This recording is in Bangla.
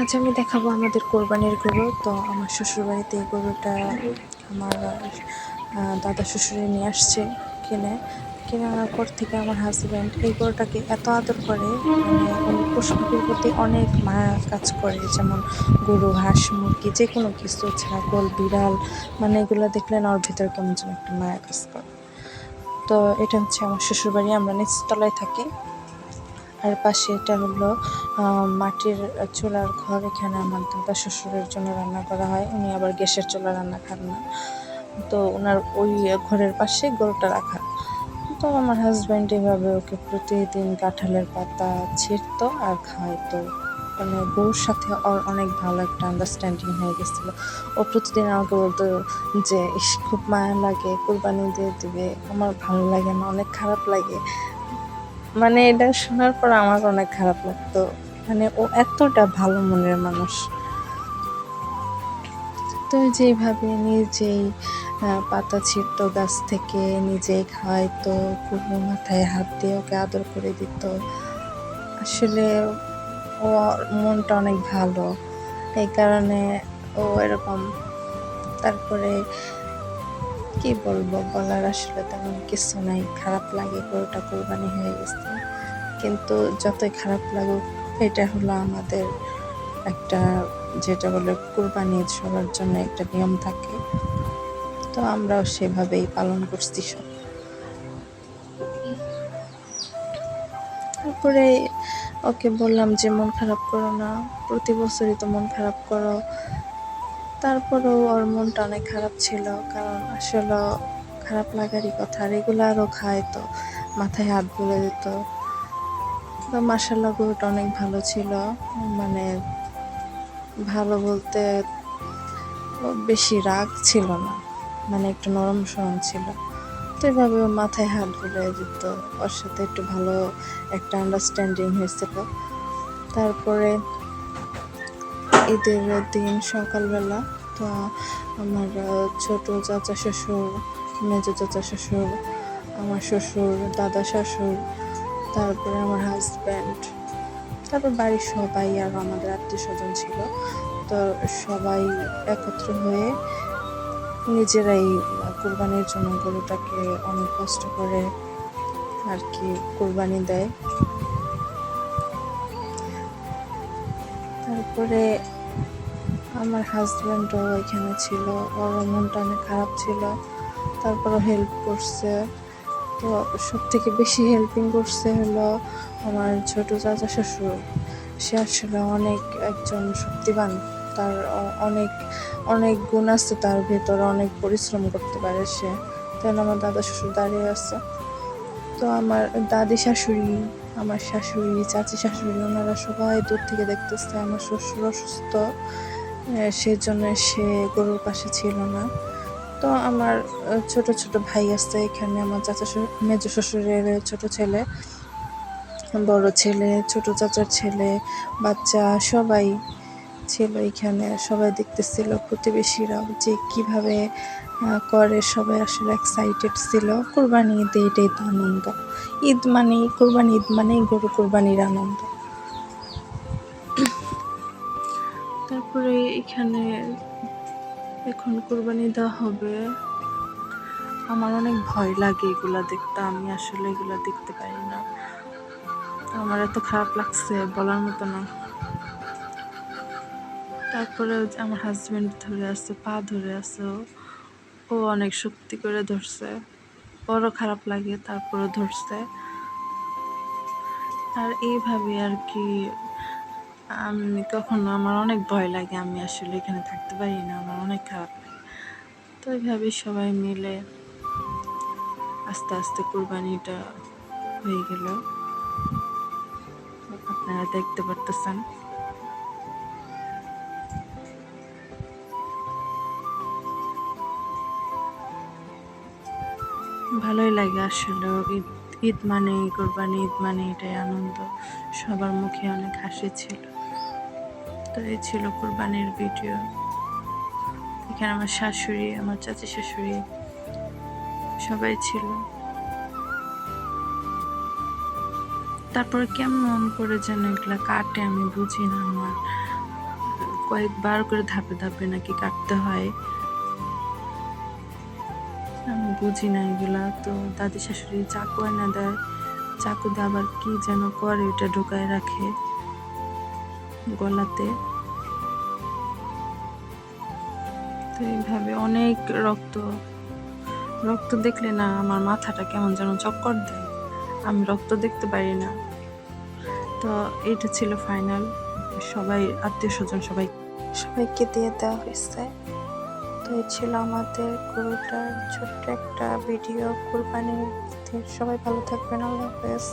আজ আমি দেখাবো আমাদের কোরবানির গরু। তো আমার শ্বশুরবাড়িতে এই গরুটা আমার দাদা শ্বশুরে নিয়ে আসছে কিনে আনার পর থেকে আমার হাজব্যান্ড এই গরুটাকে এত আদর করে, মানে উনি পশু পাখির প্রতি অনেক মায়া কাজ করে। যেমন গরু, হাঁস, মুরগি, যে কোনো কিছু, ছাগল, বিড়াল, মানে এগুলো দেখলে না ওর ভিতরে কেমন যেন একটা মায়া কাজ করে। তো এটা হচ্ছে আমার শ্বশুরবাড়ি, আমরা নিচতলায় থাকি। আর পাশে এটা হলো মাটির চুলার ঘর। এখানে আমার দাদা শ্বশুরের জন্য রান্না করা হয়। উনি আবার গ্যাসের চুলা রান্না খান না, তো ওনার ওই ঘরের পাশে গরুটা রাখা। তো আমার হাজব্যান্ড এভাবে ওকে প্রতিদিন কাঁঠালের পাতা ছিঁড়তো আর খাওয়াইতো। মানে গরুর সাথে ওর অনেক ভালো একটা আন্ডারস্ট্যান্ডিং হয়ে গেছিলো। ও প্রতিদিন আমাকে বলতো যে খুব মায়া লাগে, কোরবানি দিয়ে দিবে। আমার ভালো লাগে না, অনেক খারাপ লাগে। মানে এটা শোনার পর আমার অনেক খারাপ লাগতো। মানে ও এতটা ভালো মনের মানুষ। তো যেভাবে নিজেই পাতা ছিঁড়তো গাছ থেকে, নিজেই খাওয়াইতো, কোনো মাথায় হাত দিয়ে ওকে আদর করে দিত। আসলে ও মনটা অনেক ভালো, এই কারণে ও এরকম। তারপরে কি বলবো, বলার আসলে তেমন কিছু নাই। খারাপ লাগে, গরুটা কোরবানি হয়ে গেছে, কিন্তু যতই খারাপ লাগুক এটা হলো আমাদের একটা, যেটা বলে কোরবানি সবার জন্য একটা নিয়ম থাকে। তো আমরাও সেভাবেই পালন করছি সব। তারপরে ওকে বললাম যে মন খারাপ করো না, প্রতি বছরই তো মন খারাপ করো। তারপরেও ওর মনটা অনেক খারাপ ছিল, কারণ আসলে খারাপ লাগারই কথা। রেগুলারও খাইতো, মাথায় হাত বুলে দিত। তো মাশাআল্লাহ গরুটা অনেক ভালো ছিল। মানে ভালো বলতে বেশি রাগ ছিল না, মানে একটু নরম সরম ছিল। তো এভাবে ওর মাথায় হাত বুলিয়ে দিত, ওর সাথে একটু ভালো একটা আন্ডারস্ট্যান্ডিং হয়েছিল। তারপরে ঈদের দিন সকালবেলা তো আমার ছোট চাচা শ্বশুর, মেজো চাচা শ্বশুর, আমার শ্বশুর, দাদা শ্বশুর, তারপরে আমার হাজব্যান্ড, তারপর বাড়ির সবাই আর আমাদের আত্মীয় স্বজন ছিল। তো সবাই একত্র হয়ে নিজেরাই কোরবানির জন্য গরুটাকে অনেক কষ্ট করে আর কি কোরবানি দেয়। তারপরে আমার হাজব্যান্ডও এখানে ছিল, ওর মনটা অনেক খারাপ ছিল, তারপরও হেল্প করছে। তো সব থেকে বেশি হেল্পিং করছে হলো আমার ছোট চাচা শ্বশুর। সে আসলে অনেক একজন শক্তিবান, তার অনেক অনেক গুণ আছে তার ভেতরে, অনেক পরিশ্রম করতে পারে সে। তাহলে আমার দাদা শ্বশুর দাঁড়িয়ে আছে। তো আমার দাদি শাশুড়ি, আমার শাশুড়ি, চাচি শাশুড়ি, ওনারা সবাই দূর থেকে দেখতেছে। আমার শ্বশুর অসুস্থ, সেজন্য সে গরুর পাশে ছিল না। তো আমার ছোট ছোট ভাই আছে এখানে, আমার চাচা মেজো শ্বশুরের ছোট ছেলে, বড় ছেলে, ছোট চাচার ছেলে, বাচ্চা সবাই ছিল এখানে। সবাই দেখতেছিল, প্রতিবেশীরাও যে কিভাবে করে। সবাই আসলে এক্সাইটেড ছিল। কোরবানি ঈদে এটাই তো আনন্দ। ঈদ মানেই কোরবানি, ঈদ মানেই গরু কোরবানির আনন্দ। তারপরে এখানে এখন কোরবানি দেওয়া হবে। আমার অনেক ভয় লাগে এগুলা দেখতে, আমি আসলে এগুলা দেখতে পারি না। আমার এত খারাপ লাগছে বলার মতো না। তারপরে আমার হাজব্যান্ড ধরে আছে, পা ধরে আছে, ও অনেক শক্তি করে ধরছে, বড় খারাপ লাগে, তারপরে ধরছে। আর এইভাবে আর কি আমি কখনো, আমার অনেক ভয় লাগে, আমি আসলে এখানে থাকতে পারি না, আমার অনেক খারাপ লাগে। তো এইভাবে সবাই মিলে আস্তে আস্তে কোরবানিটা হয়ে গেল, আপনারা দেখতে পারতেছেন। ভালোই লাগে আসলে। ঈদ ঈদ মানে কোরবানি, ঈদ মানে এটাই আনন্দ। সবার মুখে অনেক হাসি ছিল। তো এই ছিল কোরবানির ভিডিও। এখানে আমার শাশুড়ি, আমার চাচি শাশুড়ি সবাই ছিল। তারপরে কেমন করে যেন এগুলা কাটে আমি বুঝি না। আমার কয়েকবার করে ধাপে ধাপে নাকি কাটতে হয়। আমি বুঝি না এগুলা। তো দাদি শাশুড়ি চাকু এনে দেয়, চাকু দিয়ে আবার কি যেন করে, ওটা ঢুকায় রাখে গলাতে। তো এইভাবে অনেক রক্ত রক্ত দেখলে না আমার মাথাটা কেমন যেন চক্কর দেয়, আমি রক্ত দেখতে পারি না। তো এইটা ছিল ফাইনাল। সবাই আত্মীয় স্বজন সবাইকে দিয়ে দেওয়া হয়েছে। তো এই ছিল আমাদের গরুটার ছোট্ট একটা ভিডিও কুরবানির। সবাই ভালো থাকবেন, আল্লাহ হাফেজ।